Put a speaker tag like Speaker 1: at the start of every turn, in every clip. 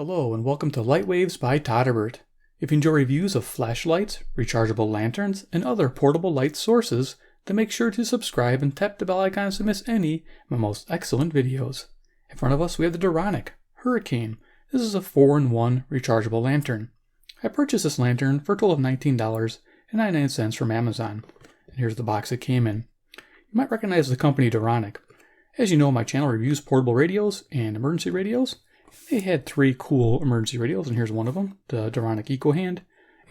Speaker 1: Hello and welcome to Lightwaves by Todderbert. If you enjoy reviews of flashlights, rechargeable lanterns, and other portable light sources, then make sure to subscribe and tap the bell icon to miss any of my most excellent videos. In front of us we have the Duronic Hurricane. This is a 4-in-1 rechargeable lantern. I purchased this lantern for a total of $19.99 from Amazon. And here's the box it came in. You might recognize the company Duronic. As you know, my channel reviews portable radios and emergency radios. They had 3 cool emergency radios, and here's one of them, the Duronic EcoHand.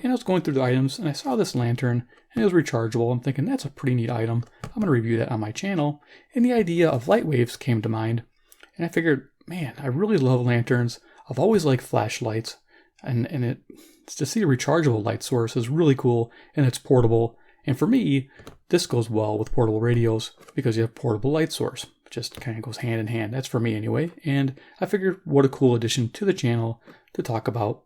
Speaker 1: And I was going through the items, and I saw this lantern, and it was rechargeable. I'm thinking, that's a pretty neat item. I'm going to review that on my channel. And the idea of Lightwaves came to mind. And I figured, man, I really love lanterns. I've always liked flashlights. And to see a rechargeable light source is really cool, and it's portable. And for me, this goes well with portable radios because you have portable light source. Just kind of goes hand in hand. That's for me anyway. And I figured what a cool addition to the channel to talk about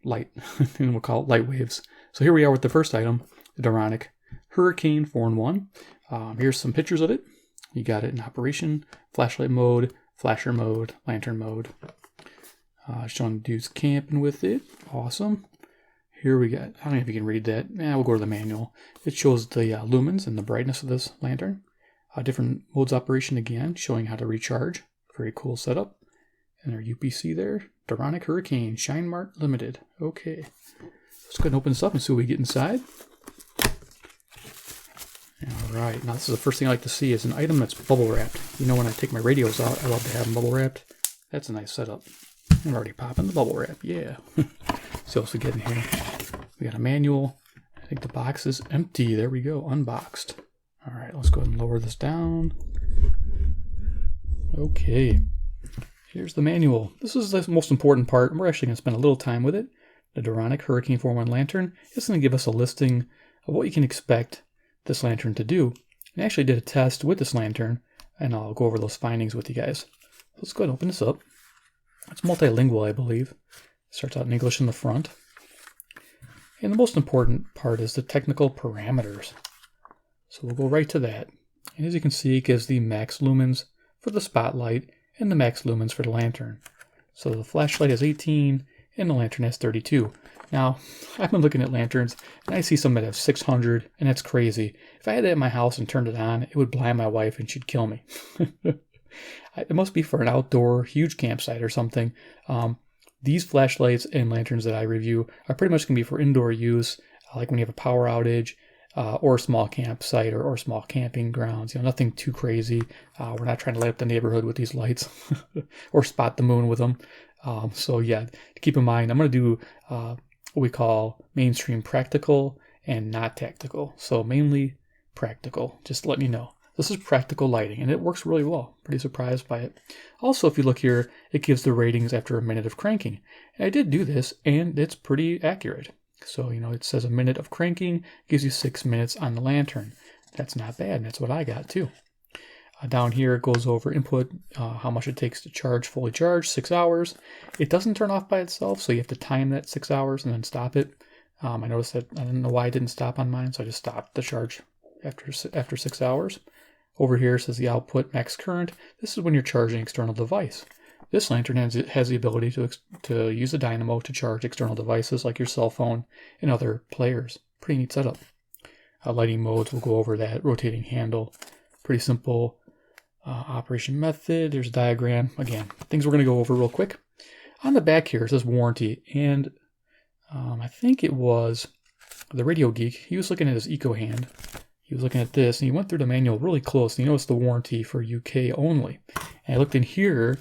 Speaker 1: light. And we'll call it Lightwaves. So here we are with the first item, the Duronic Hurricane 4-in-1. Here's some pictures of it. You got it in operation, flashlight mode, flasher mode, lantern mode. Showing dudes camping with it. Awesome. Here we got, I don't know if you can read that. We'll go to the manual. It shows the lumens and the brightness of this lantern. Different modes of operation again, showing how to recharge. Very cool setup. And our UPC there, Duronic Hurricane, Shine Mart Limited. Okay, let's go ahead and open this up and see what we get inside. All right, now this is the first thing I like to see is an item that's bubble wrapped. You know, when I take my radios out, I love to have them bubble wrapped. That's a nice setup. I'm already popping the bubble wrap, yeah. So what's we get in here? We got a manual. I think the box is empty. There we go, unboxed. All right, let's go ahead and lower this down. Okay, here's the manual. This is the most important part, and we're actually going to spend a little time with it. The Duronic Hurricane 4-in-1 lantern. It's going to give us a listing of what you can expect this lantern to do. I actually did a test with this lantern, and I'll go over those findings with you guys. Let's go ahead and open this up. It's multilingual, I believe. Starts out in English in the front. And the most important part is the technical parameters. So we'll go right to that. And as you can see, it gives the max lumens for the spotlight and the max lumens for the lantern. So the flashlight has 18 and the lantern has 32. Now, I've been looking at lanterns and I see some that have 600, and that's crazy. If I had that in my house and turned it on, it would blind my wife and she'd kill me. It must be for an outdoor huge campsite or something. These flashlights and lanterns that I review are pretty much going to be for indoor use, like when you have a power outage, or a small campsite or small camping grounds. You know, nothing too crazy. We're not trying to light up the neighborhood with these lights or spot the moon with them. So yeah, keep in mind, I'm going to do what we call mainstream practical and not tactical. So mainly practical, just letting you know. This is practical lighting, and it works really well. Pretty surprised by it. Also, if you look here, it gives the ratings after a minute of cranking. And I did do this, and it's pretty accurate. So, you know, it says a minute of cranking, gives you 6 minutes on the lantern. That's not bad, and that's what I got too. Down here, it goes over input, how much it takes to charge, fully charge, 6 hours. It doesn't turn off by itself, so you have to time that 6 hours and then stop it. I noticed that, I don't know why it didn't stop on mine, so I just stopped the charge after 6 hours. Over here, it says the output max current. This is when you're charging an external device. This lantern has the ability to use a Dynamo to charge external devices like your cell phone and other players. Pretty neat setup. Lighting modes, we'll go over that. Rotating handle, pretty simple. Operation method, there's a diagram. Again, things we're going to go over real quick. On the back here, it says warranty, and I think it was the Radio Geek. He was looking at his EcoHand. He was looking at this, and he went through the manual really close, and he noticed the warranty for UK only. And I looked in here,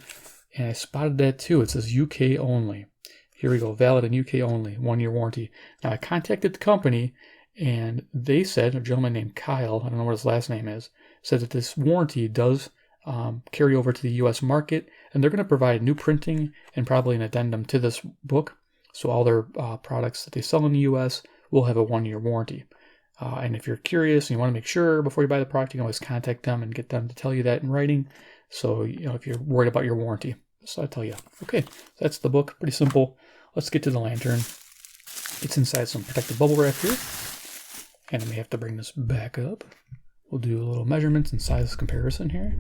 Speaker 1: and I spotted that too. It says UK only. Here we go, valid in UK only, 1-year warranty. Now I contacted the company, and they said, a gentleman named Kyle, I don't know what his last name is, said that this warranty does carry over to the US market, and they're going to provide new printing and probably an addendum to this book. So all their products that they sell in the US will have a 1-year warranty. And if you're curious and you want to make sure before you buy the product, you can always contact them and get them to tell you that in writing. So, you know, if you're worried about your warranty. So I tell you. Okay, that's the book. Pretty simple. Let's get to the lantern. It's inside some protective bubble wrap here. And I may have to bring this back up. We'll do a little measurements and size comparison here.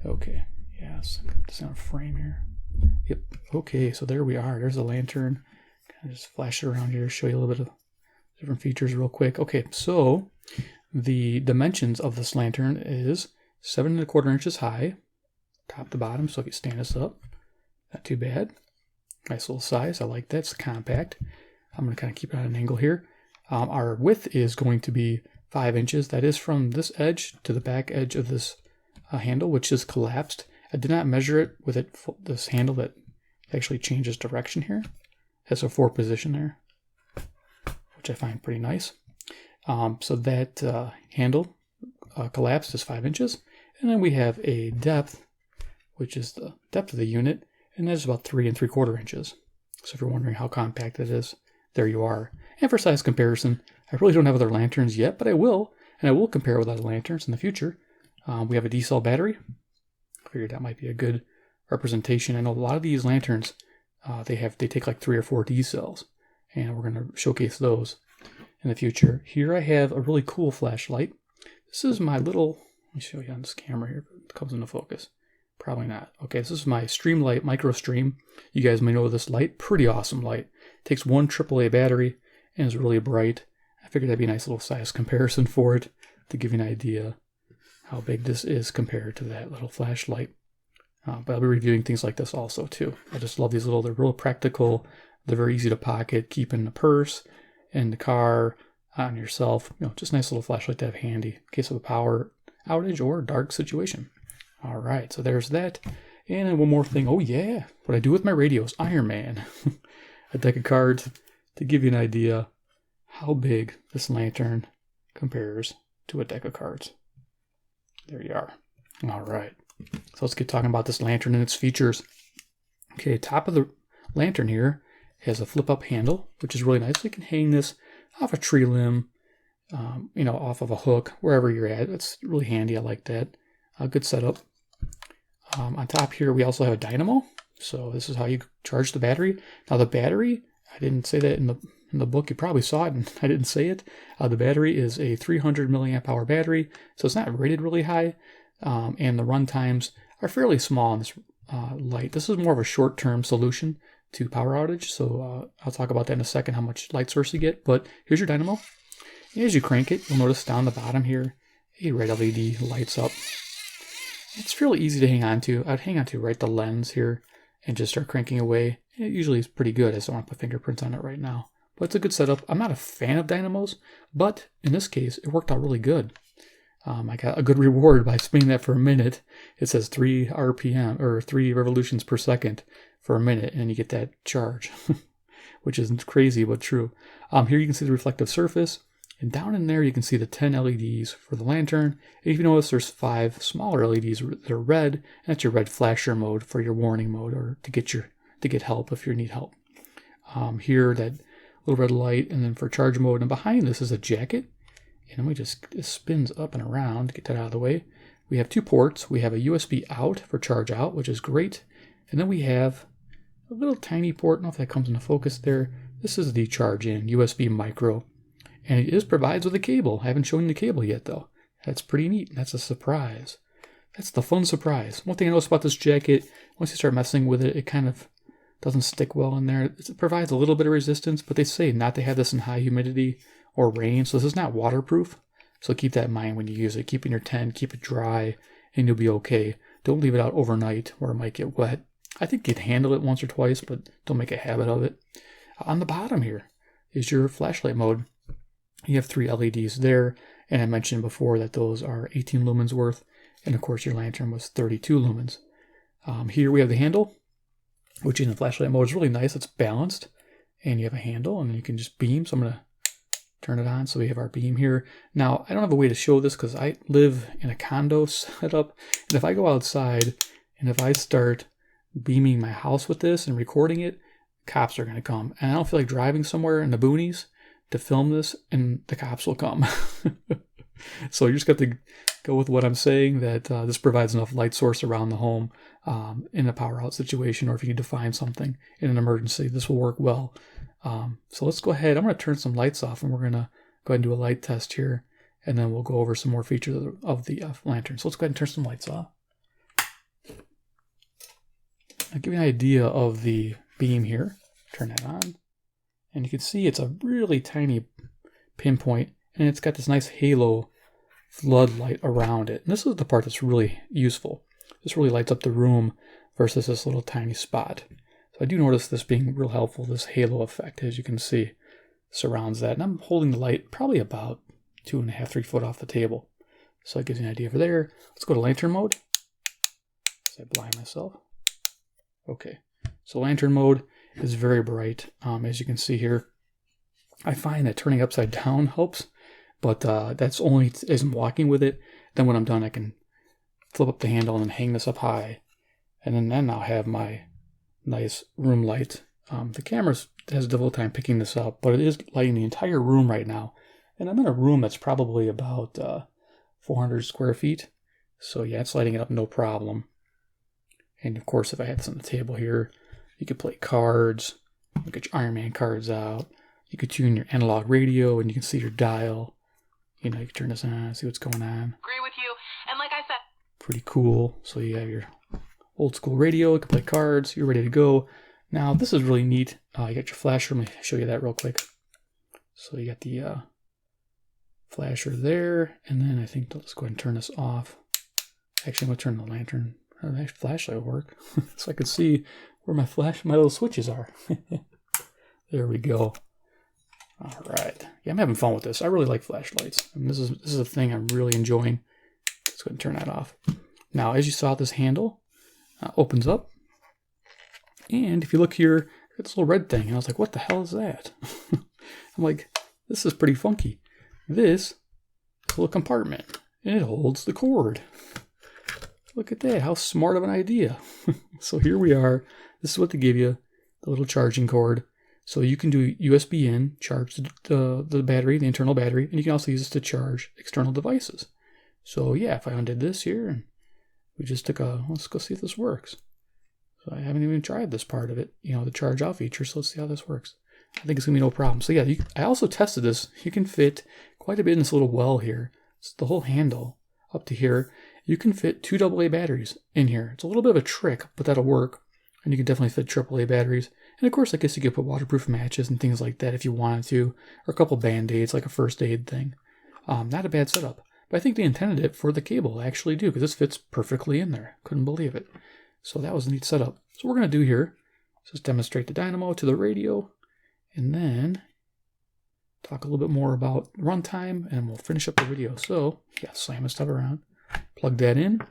Speaker 1: Okay, yes, it's on a frame here. Yep. Okay, so there we are. There's the lantern. Kind of just flash it around here, show you a little bit of different features real quick. Okay, so the dimensions of this lantern is 7¼ inches high, top to bottom. So if you stand this up, not too bad. Nice little size. I like that. It's compact. I'm going to kind of keep it at an angle here. Our width is going to be 5 inches. That is from this edge to the back edge of this handle, which is collapsed. I did not measure it with this handle that actually changes direction here. It has a 4 position there, which I find pretty nice. So that handle collapsed is 5 inches. And then we have a depth, which is the depth of the unit, and that's about 3¾ inches. So if you're wondering how compact it is, there you are. And for size comparison, I really don't have other lanterns yet, but I will, and I will compare with other lanterns in the future. We have a D-cell battery. I figured that might be a good representation. I know a lot of these lanterns, they take like 3 or 4 D-cells, and we're going to showcase those in the future. Here I have a really cool flashlight. This is my little, let me show you on this camera here, if it comes into focus. Probably not. Okay, this is my Streamlight Micro Stream. You guys may know this light. Pretty awesome light. It takes 1 AAA battery and is really bright. I figured that'd be a nice little size comparison for it to give you an idea how big this is compared to that little flashlight. But I'll be reviewing things like this also too. I just love these they're real practical. They're very easy to pocket, keep in the purse, in the car, on yourself. Just a nice little flashlight to have handy in case of a power outage or dark situation. All right, so there's that. And then one more thing. Oh yeah, what I do with my radios, Iron Man. A deck of cards to give you an idea how big this lantern compares to a deck of cards. There you are. All right, so let's get talking about this lantern and its features. Okay, top of the lantern here has a flip-up handle, which is really nice. So you can hang this off a tree limb, off of a hook, wherever you're at. It's really handy. I like that. A good setup. On top here, we also have a Dynamo. So this is how you charge the battery. Now the battery, I didn't say that in the book. You probably saw it, and I didn't say it. The battery is a 300 milliamp hour battery, so it's not rated really high. And the run times are fairly small on this light. This is more of a short-term solution to power outage. So I'll talk about that in a second, how much light source you get. But here's your Dynamo. As you crank it, you'll notice down the bottom here, a red LED lights up. It's fairly easy to hang on to. I'd hang on to right the lens here and just start cranking away. It usually is pretty good. I just don't want to put fingerprints on it right now. But it's a good setup. I'm not a fan of dynamos, but in this case, it worked out really good. I got a good reward by spinning that for a minute. It says 3 RPM, or 3 revolutions per second for a minute, and you get that charge, which is crazy but true. Here you can see the reflective surface. And down in there, you can see the 10 LEDs for the lantern. And if you notice, there's 5 smaller LEDs that are red. And that's your red flasher mode for your warning mode, or to get help if you need help. Here, that little red light, and then for charge mode. And behind this is a jacket. And it spins up and around to get that out of the way. We have 2 ports. We have a USB out for charge out, which is great. And then we have a little tiny port. I don't know if that comes into focus there. This is the charge in, USB micro. And it provides with a cable. I haven't shown you the cable yet, though. That's pretty neat. That's a surprise. That's the fun surprise. One thing I noticed about this jacket, once you start messing with it, it kind of doesn't stick well in there. It provides a little bit of resistance, but they say not to have this in high humidity or rain, so this is not waterproof. So keep that in mind when you use it. Keep it in your tent, keep it dry, and you'll be okay. Don't leave it out overnight where it might get wet. I think you'd handle it once or twice, but don't make a habit of it. On the bottom here is your flashlight mode. You have 3 LEDs there, and I mentioned before that those are 18 lumens worth, and of course your lantern was 32 lumens. Here we have the handle, which in the flashlight mode is really nice. It's balanced, and you have a handle, and you can just beam. So I'm going to turn it on. So we have our beam here. Now, I don't have a way to show this because I live in a condo setup, and if I go outside, and if I start beaming my house with this and recording it, cops are going to come. And I don't feel like driving somewhere in the boonies to film this, and the cops will come. So you just got to go with what I'm saying, that this provides enough light source around the home in a power out situation, or if you need to find something in an emergency, this will work well. So let's go ahead. I'm going to turn some lights off, and we're going to go ahead and do a light test here, and then we'll go over some more features of the lantern. So let's go ahead and turn some lights off. I'll give you an idea of the beam here. Turn that on. And you can see it's a really tiny pinpoint, and it's got this nice halo floodlight around it. And this is the part that's really useful. This really lights up the room versus this little tiny spot. So I do notice this being real helpful, this halo effect, as you can see, surrounds that. And I'm holding the light probably about 2.5, 3 foot off the table. So that gives you an idea over there. Let's go to lantern mode. As I blind myself. Okay, so lantern mode is very bright, as you can see here. I find that turning upside down helps, but that's only as I'm walking with it. Then when I'm done, I can flip up the handle and hang this up high, and then I'll have my nice room light. The camera has a difficult time picking this up, but it is lighting the entire room right now. And I'm in a room that's probably about 400 square feet. So yeah, it's lighting it up no problem. And of course, if I had this on the table here, you could play cards, you get your Iron Man cards out, you could tune your analog radio, and you can see your dial. You know, you can turn this on, see what's going on.
Speaker 2: Agree with you, and like I said,
Speaker 1: pretty cool. So you have your old school radio, you can play cards, you're ready to go. Now, this is really neat. You got your flasher. Let me show you that real quick. So you got the flasher there, and then I think let's go ahead and turn this off. Actually, I'm going to turn the lantern. The flashlight will work, so I can see where my little switches are. There we go. All right. Yeah, I'm having fun with this. I really like flashlights. I mean, this is a thing I'm really enjoying. Let's go ahead and turn that off. Now, as you saw, this handle opens up. And if you look here, it's a little red thing. And I was like, what the hell is that? I'm like, this is pretty funky. This is a little compartment. And it holds the cord. Look at that. How smart of an idea. So here we are. This is what they give you. The little charging cord. So you can do USB in, charge the battery, the internal battery. And you can also use this to charge external devices. So yeah, if I undid this here and we just took let's go see if this works. So I haven't even tried this part of it, you know, the charge out feature. So let's see how this works. I think it's going to be no problem. So yeah, I also tested this. You can fit quite a bit in this little well here. It's the whole handle up to here. You can fit 2 AA batteries in here. It's a little bit of a trick, but that'll work. And you can definitely fit AAA batteries. And of course, I guess you could put waterproof matches and things like that if you wanted to, or a couple band-aids, like a first aid thing. Not a bad setup. But I think they intended it for the cable. I actually do, because this fits perfectly in there. Couldn't believe it. So that was a neat setup. So what we're going to do here is just demonstrate the Dynamo to the radio, and then talk a little bit more about runtime, and we'll finish up the video. So yeah, slam this stuff around, plug that in.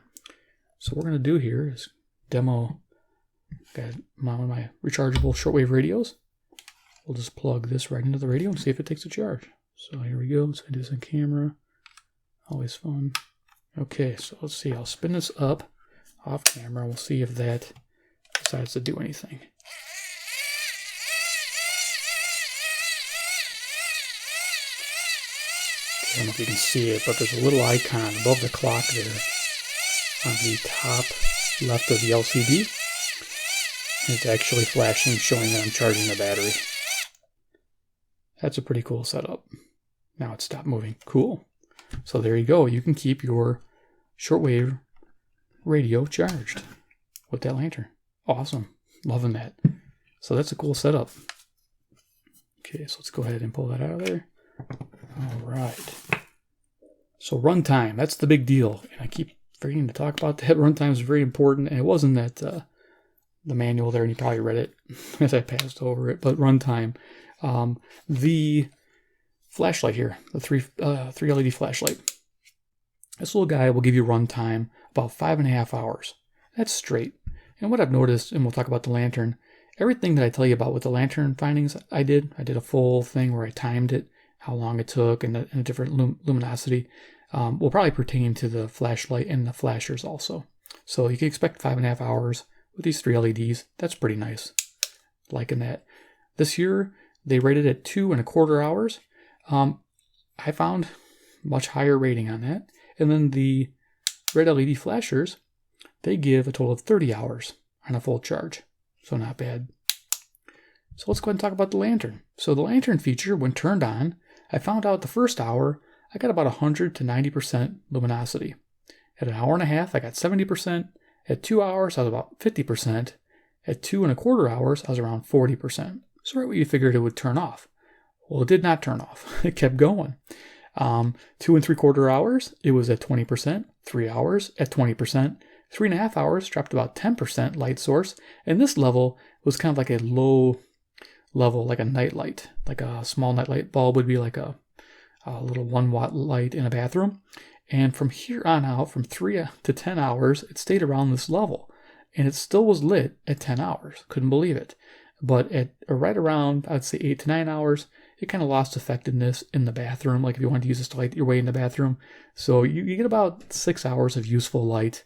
Speaker 1: So what we're going to do here is demo. Got one of my rechargeable shortwave radios. We'll just plug this right into the radio and see if it takes a charge. So here we go. So I do this on camera. Always fun. Okay, so let's see. I'll spin this up off camera. We'll see if that decides to do anything. I don't know if you can see it, but there's a little icon above the clock there on the top left of the LCD. It's actually flashing, showing that I'm charging the battery. That's a pretty cool setup. Now it stopped moving. Cool. So there you go. You can keep your shortwave radio charged with that lantern. Awesome. Loving that. So that's a cool setup. Okay, so let's go ahead and pull that out of there. All right. So runtime, that's the big deal. And I keep forgetting to talk about that. Runtime is very important. And it wasn't that the manual there, and you probably read it as I passed over it. But runtime, the flashlight here, the three LED flashlight. This little guy will give you runtime about 5.5 hours. That's straight. And what I've noticed, and we'll talk about the lantern, everything that I tell you about with the lantern findings I did a full thing where I timed it, how long it took, and a different luminosity, will probably pertain to the flashlight and the flashers also. So you can expect 5.5 hours with these 3 LEDs. That's pretty nice. Liking that. This year, they rated at 2.25 hours. I found much higher rating on that. And then the red LED flashers, they give a total of 30 hours on a full charge. So not bad. So let's go ahead and talk about the lantern. So the lantern feature, when turned on, I found out the first hour, I got about 100 to 90% luminosity. At an hour and a half, I got 70%. At 2 hours, I was about 50%. At 2¼ hours, I was around 40%. So right where you figured it would turn off. Well, it did not turn off. It kept going. 2¾ hours, it was at 20%. 3 hours at 20%. 3½ hours dropped about 10% light source. And this level was kind of like a low level, like a night light. Like a small night light bulb would be like a little 1-watt light in a bathroom. And from here on out, from 3 to 10 hours, it stayed around this level. And it still was lit at 10 hours. Couldn't believe it. But at right around, I'd say 8 to 9 hours, it kind of lost effectiveness in the bathroom, like if you wanted to use this to light your way in the bathroom. So you get about 6 hours of useful light,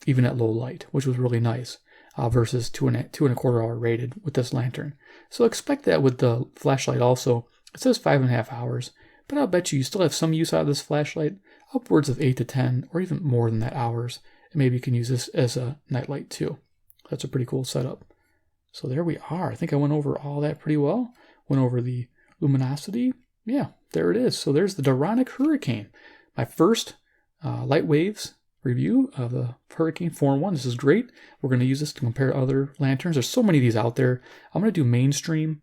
Speaker 1: even at low light, which was really nice, versus 2¼ hour rated with this lantern. So expect that with the flashlight also. It says 5½ hours, but I'll bet you still have some use out of this flashlight, upwards of 8 to 10, or even more than that hours. And maybe you can use this as a nightlight too. That's a pretty cool setup. So there we are. I think I went over all that pretty well. Went over the luminosity. Yeah, there it is. So there's the Duronic Hurricane. My first light waves review of the Hurricane 4-in-1. This is great. We're going to use this to compare other lanterns. There's so many of these out there. I'm going to do mainstream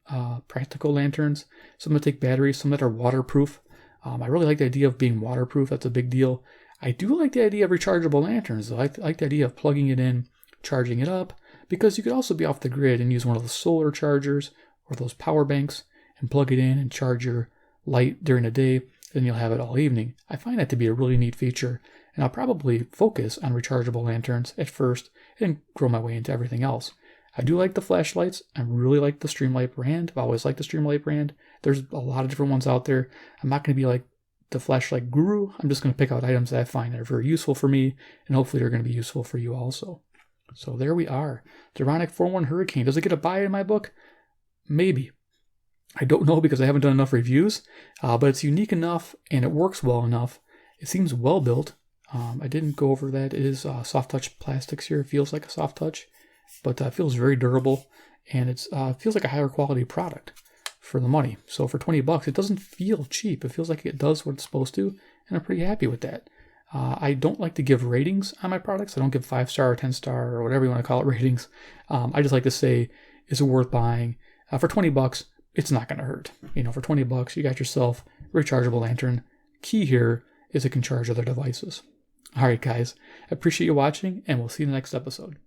Speaker 1: practical lanterns. Some that take batteries, some that are waterproof. I really like the idea of being waterproof. That's a big deal. I do like the idea of rechargeable lanterns. I like the idea of plugging it in, charging it up, because you could also be off the grid and use one of those solar chargers or those power banks and plug it in and charge your light during the day. Then you'll have it all evening. I find that to be a really neat feature, and I'll probably focus on rechargeable lanterns at first and grow my way into everything else. I do like the flashlights. I really like the Streamlight brand. I've always liked the Streamlight brand. There's a lot of different ones out there. I'm not going to be like the flashlight guru. I'm just going to pick out items that I find that are very useful for me, and hopefully they're going to be useful for you also. So there we are. Duronic 4-in-1 Hurricane. Does it get a buy in my book? Maybe. I don't know because I haven't done enough reviews, but it's unique enough and it works well enough. It seems well built. I didn't go over that. It is soft touch plastics here. It feels like a soft touch, but it feels very durable, and it feels like a higher quality product for the money. So for $20, it doesn't feel cheap. It feels like it does what it's supposed to, and I'm pretty happy with that. I don't like to give ratings on my products. I don't give 5-star or 10-star or whatever you want to call it ratings. I just like to say, is it worth buying? For $20, it's not going to hurt. For $20, you got yourself a rechargeable lantern. Key here is it can charge other devices. All right, guys. I appreciate you watching, and we'll see you in the next episode.